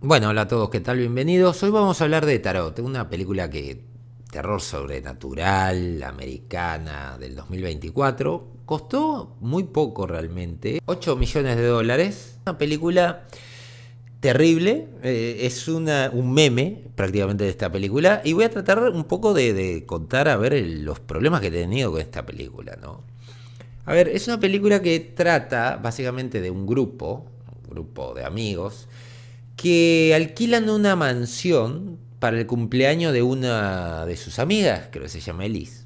Bueno, hola a todos, ¿qué tal? Bienvenidos. Hoy vamos a hablar de Tarot, una película que terror sobrenatural, americana, del 2024. Costó muy poco realmente, 8 millones de dólares. Una película terrible, es un meme prácticamente de esta película y voy a tratar un poco de contar a ver los problemas que he tenido con esta película, ¿no? A ver, es una película que trata básicamente de un grupo de amigos, que alquilan una mansión para el cumpleaños de una de sus amigas, creo que se llama Elise.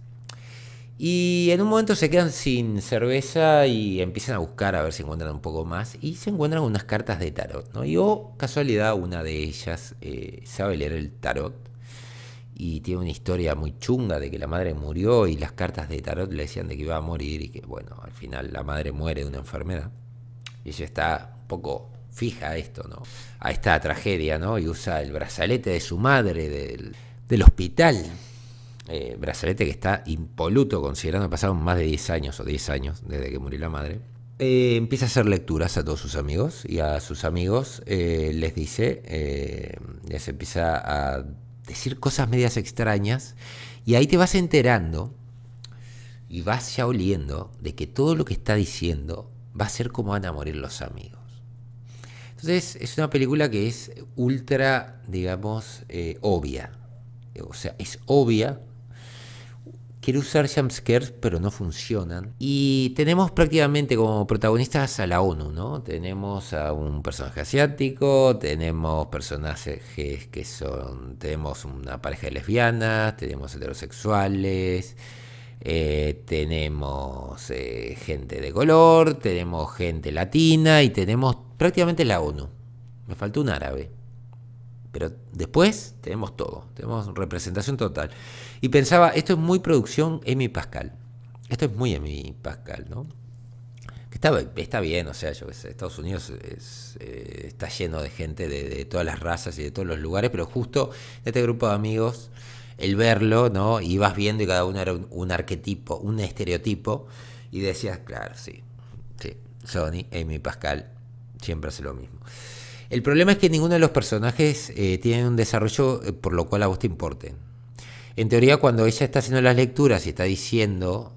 Y en un momento se quedan sin cerveza y empiezan a buscar a ver si encuentran un poco más. Y se encuentran unas cartas de tarot, ¿no? Y casualidad, una de ellas sabe leer el tarot. Y tiene una historia muy chunga de que la madre murió y las cartas de tarot le decían de que iba a morir y que, bueno, al final la madre muere de una enfermedad. Y ella está un poco fija a esto, ¿no? A esta tragedia, ¿no? Y usa el brazalete de su madre del hospital. Brazalete que está impoluto, considerando que pasaron más de 10 años o 10 años desde que murió la madre. Empieza a hacer lecturas a todos sus amigos y a sus amigos les dice, les empieza a decir cosas medias extrañas y ahí te vas enterando y vas ya oliendo de que todo lo que está diciendo va a ser como van a morir los amigos. Entonces es una película que es ultra, digamos, obvia. O sea, es obvia. Quiere usar jumpscares, pero no funcionan. Y tenemos prácticamente como protagonistas a la ONU, ¿no? Tenemos a un personaje asiático, tenemos personajes que son... Tenemos una pareja de lesbianas, tenemos heterosexuales, tenemos gente de color, tenemos gente latina y tenemos prácticamente la ONU. Me faltó un árabe. Pero después tenemos todo, tenemos representación total. Y pensaba, esto es muy producción Amy Pascal. Esto es muy Amy Pascal, ¿no? Está bien, o sea, yo que sé, Estados Unidos está lleno de gente de todas las razas y de todos los lugares, pero justo este grupo de amigos, el verlo, ¿no? Y vas viendo y cada uno era un arquetipo, un estereotipo, y decías, claro, sí, sí, Sony, Amy Pascal, siempre hace lo mismo. El problema es que ninguno de los personajes tiene un desarrollo por lo cual a vos te importe. En teoría, cuando ella está haciendo las lecturas y está diciendo,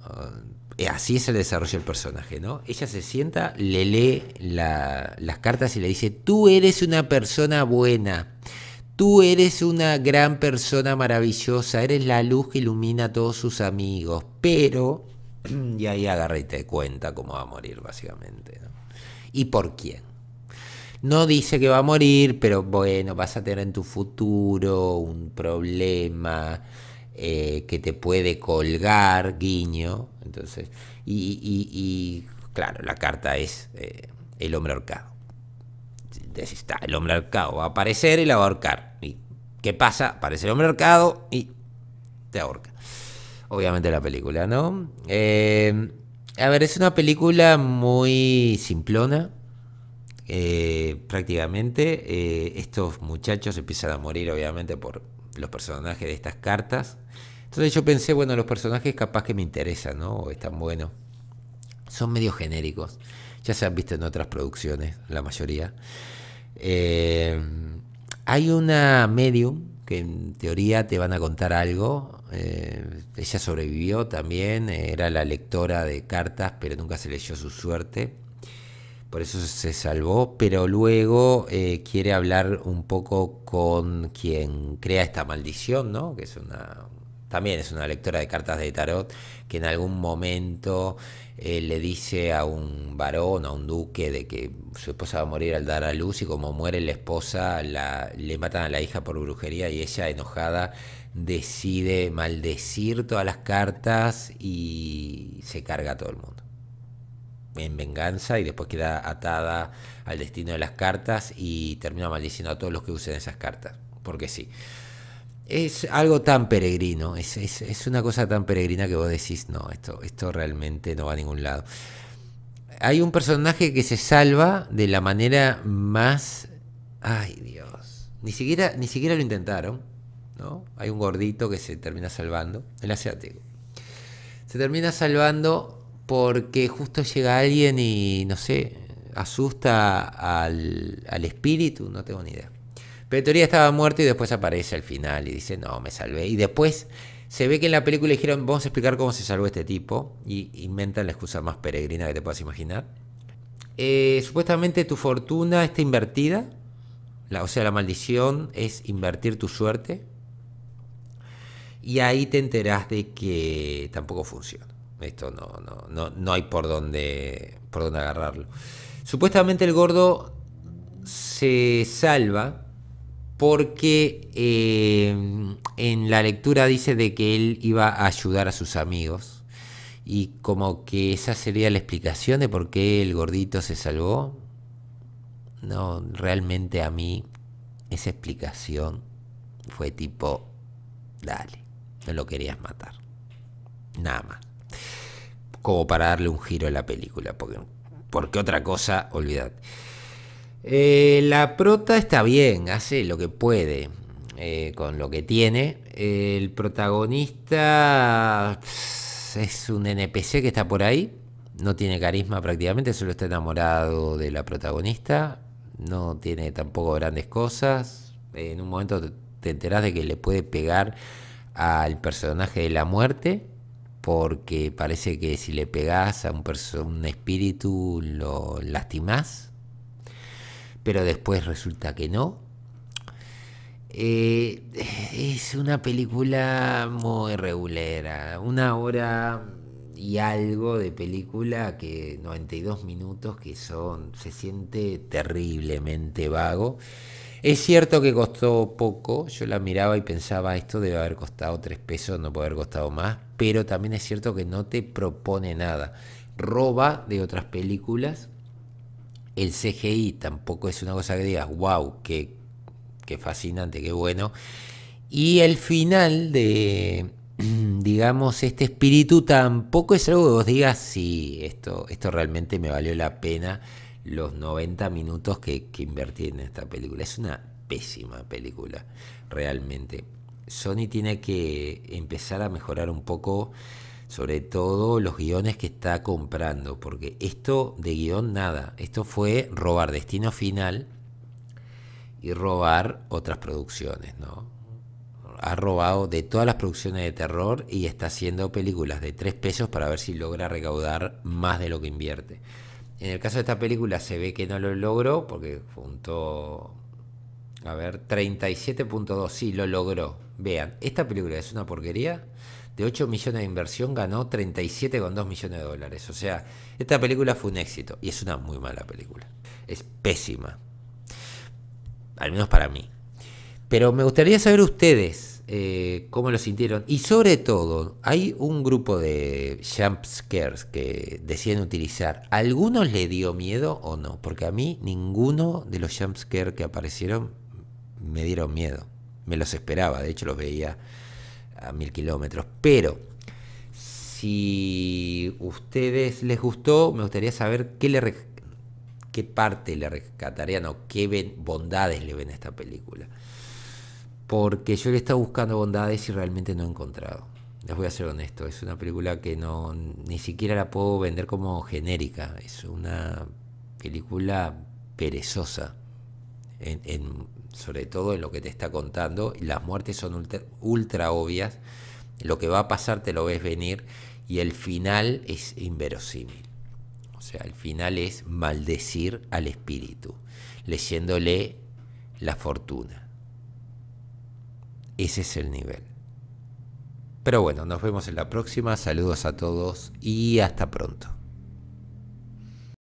así es el desarrollo del personaje, ¿no? Ella se sienta, le lee las cartas y le dice, tú eres una persona buena, tú eres una gran persona maravillosa, eres la luz que ilumina a todos sus amigos, pero... Y ahí agarra y te cuenta cómo va a morir, básicamente, ¿no? ¿Y por quién? No dice que va a morir, pero bueno, vas a tener en tu futuro un problema que te puede colgar, guiño. Entonces, claro, la carta es el hombre ahorcado. Decís, está, el hombre ahorcado va a aparecer y la va a ahorcar. ¿Y qué pasa? Aparece el hombre ahorcado y te ahorca. Obviamente la película, ¿no? A ver, es una película muy simplona. Prácticamente estos muchachos empiezan a morir obviamente por los personajes de estas cartas. Entonces yo pensé, bueno, los personajes capaz que me interesan, ¿no? O están buenos. Son medio genéricos. Ya se han visto en otras producciones, la mayoría. Eh, Hay una medium que en teoría te van a contar algo. Ella sobrevivió también, era la lectora de cartas, pero nunca se leyó su suerte, por eso se salvó, pero luego quiere hablar un poco con quien crea esta maldición, ¿no? Que es también es una lectora de cartas de tarot, que en algún momento le dice a un varón, a un duque, de que su esposa va a morir al dar a luz y como muere la esposa, le matan a la hija por brujería y ella, enojada, decide maldecir todas las cartas y se carga a todo el mundo en venganza y después queda atada al destino de las cartas y termina maldiciendo a todos los que usen esas cartas. Porque sí. Es algo tan peregrino, es una cosa tan peregrina que vos decís, no, esto realmente no va a ningún lado. Hay un personaje que se salva de la manera más... Ay, Dios. Ni siquiera lo intentaron, ¿no? Hay un gordito que se termina salvando, el asiático. Se termina salvando porque justo llega alguien y, no sé, asusta al espíritu, no tengo ni idea. Pero en teoría estaba muerto y después aparece al final y dice, no, me salvé. Y después se ve que en la película dijeron, vamos a explicar cómo se salvó este tipo. Y inventan la excusa más peregrina que te puedas imaginar. Supuestamente tu fortuna está invertida. O sea, la maldición es invertir tu suerte. Y ahí te enterás de que tampoco funciona. Esto no hay por dónde agarrarlo. Supuestamente el gordo se salva porque en la lectura dice de que él iba a ayudar a sus amigos. Y como que esa sería la explicación de por qué el gordito se salvó. No, realmente a mí esa explicación fue tipo, dale, no lo querías matar. Nada más. Como para darle un giro a la película, porque otra cosa, olvidad. La prota está bien, hace lo que puede con lo que tiene. El protagonista es un NPC que está por ahí, no tiene carisma prácticamente, solo está enamorado de la protagonista, no tiene tampoco grandes cosas. En un momento te enterás de que le puede pegar al personaje de la muerte, porque parece que si le pegás a un espíritu lo lastimás, pero después resulta que no. Es una película muy regulera, 1 hora y algo de película, que 92 minutos que se siente terriblemente vago. Es cierto que costó poco, yo la miraba y pensaba, esto debe haber costado 3 pesos, no puede haber costado más, pero también es cierto que no te propone nada, roba de otras películas. El CGI tampoco es una cosa que digas, wow, qué fascinante, qué bueno. Y el final de, digamos, este espíritu tampoco es algo que vos digas, sí, esto realmente me valió la pena los 90 minutos que invertí en esta película. Es una pésima película, realmente. Sony tiene que empezar a mejorar un poco, sobre todo los guiones que está comprando, porque esto de guión nada, esto fue robar Destino Final y robar otras producciones, ¿no? Ha robado de todas las producciones de terror y está haciendo películas de 3 pesos para ver si logra recaudar más de lo que invierte. En el caso de esta película se ve que no lo logró porque juntó, a ver, 37.2, sí, lo logró. Vean, esta película es una porquería. De 8 millones de inversión ganó 37,2 millones de dólares. O sea, esta película fue un éxito y es una muy mala película. Es pésima. Al menos para mí. Pero me gustaría saber ustedes cómo lo sintieron. Y sobre todo, hay un grupo de jump scares que deciden utilizar. ¿A algunos le dio miedo o no? Porque a mí ninguno de los jump scares que aparecieron me dieron miedo. Me los esperaba, de hecho los veía a 1000 kilómetros. Pero si a ustedes les gustó, me gustaría saber qué parte le rescatarían o qué bondades le ven a esta película. Porque yo le he estado buscando bondades y realmente no he encontrado. Les voy a ser honesto, es una película que ni siquiera la puedo vender como genérica. Es una película perezosa, sobre todo en lo que te está contando. Las muertes son ultra obvias, lo que va a pasar te lo ves venir y el final es inverosímil. O sea, el final es maldecir al espíritu, leyéndole la fortuna. Ese es el nivel. Pero bueno, nos vemos en la próxima. Saludos a todos y hasta pronto.